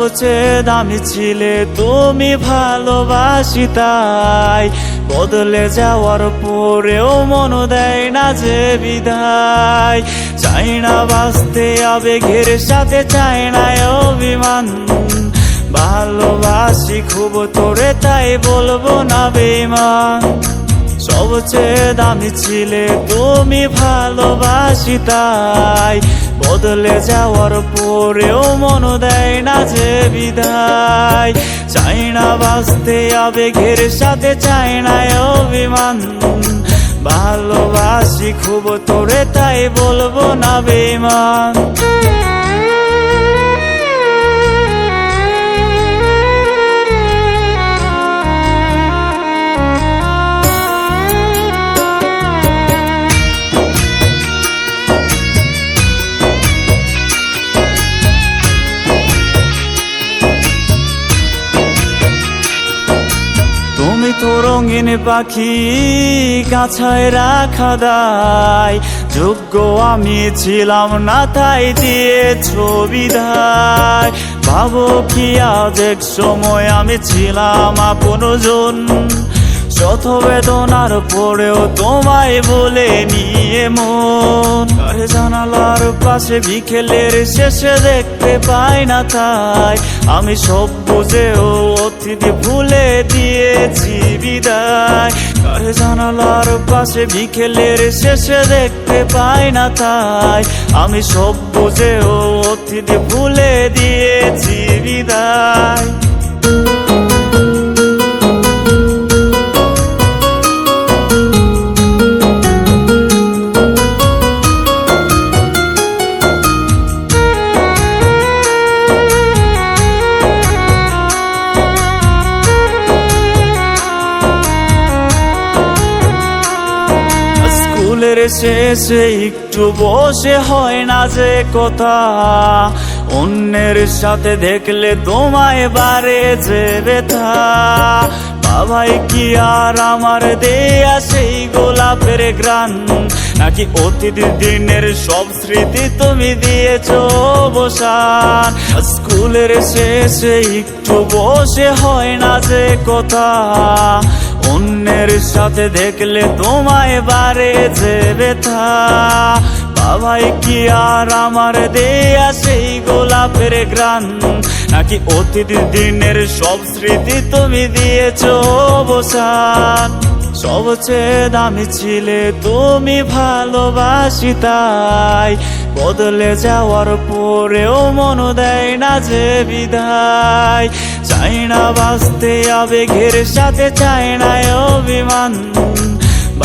সবচেয়ে দামি ছিলে তুমি, ভালোবাসি তাই। বদলে যাওয়ার পরেও মন দেয় না যে বিদায়। চাই না বাঁচতে আবেগের সাথে, চাই না অভিমান। ভালোবাসি খুব তোরে, তাই বলবো না বেঈমান। সবচেয়ে দামি ছিলে তুমি, ভালোবাসি তাই। বদলে যাওয়ার পরেও মন দেয় না যে বিদায়। চাই না বাঁচতে আবেগের সাথে, চাই না অভিমান। ভালোবাসি খুব তোরে, তাই বলবো না বেঈমান। তুমি তো রঙিন পাখি, কাছায় রাখা দায়। যোগ্য আমি ছিলাম না, তাই দিয়েছো বিদায়। ভাবো কি আজ এক সময় আমি ছিলাম আপনজন। শত বেদনার পরেও তোমায় বলে নিয়ে মন। জানালার পাশে বিকেলের শেষে দেখতে পাই না, তাই আমি সব বুঝেও অতিথি ভুলে দিয়েছি বিদায়। জানালার পাশে বিকেলের শেষে দেখতে পাই না, তাই আমি সব বুঝেও অতিথি ভুলে দিয়েছি বিদায়। স্কুলের শেষে একটু বসে হয় না যে কথা। অন্যের সাথে দেখলে তোমায় বাড়ে যে ব্যথা। বাবাই কি আর আমার দেয়া সেই গোলাপের ঘ্রাণ, নাকি অতীত দিনের সব স্মৃতি তুমি দিয়েছো অবসান। স্কুলের শেষে একটু বসে হয় না যে কথা। অন্যের সাথে দেখলে তোমায় বাড়ে যে ব্যথা। বাবাই কি আর আমার দেয়া সেই গোলাপের ঘ্রাণ, নাকি অতীত দিনের সব স্মৃতি তুমি দিয়েছো অবসান। সবচেয়ে দামি ছিলে তুমি, ভালোবাসি তাই। বদলে যাওয়ার পরেও মন দেয় না যে বিদায়। চাই না বাঁচতে আবেগের সাথে, চাই না অভিমান।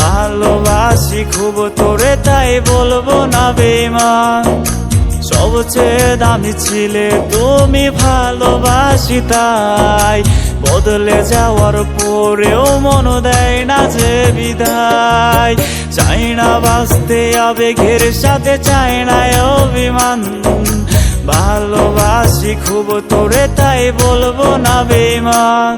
ভালোবাসি খুব তোরে, তাই বলবো না বেঈমান। সবচেয়ে দামি ছিলে তুমি, ভালোবাসি তাই। বদলে যাওয়ার পরেও মন দেয় না যে বিদায়। চাই না বাঁচতে আবেগের সাথে, চাই না অভিমান। ভালোবাসি খুব তোরে, তাই বলবো না বেঈমান।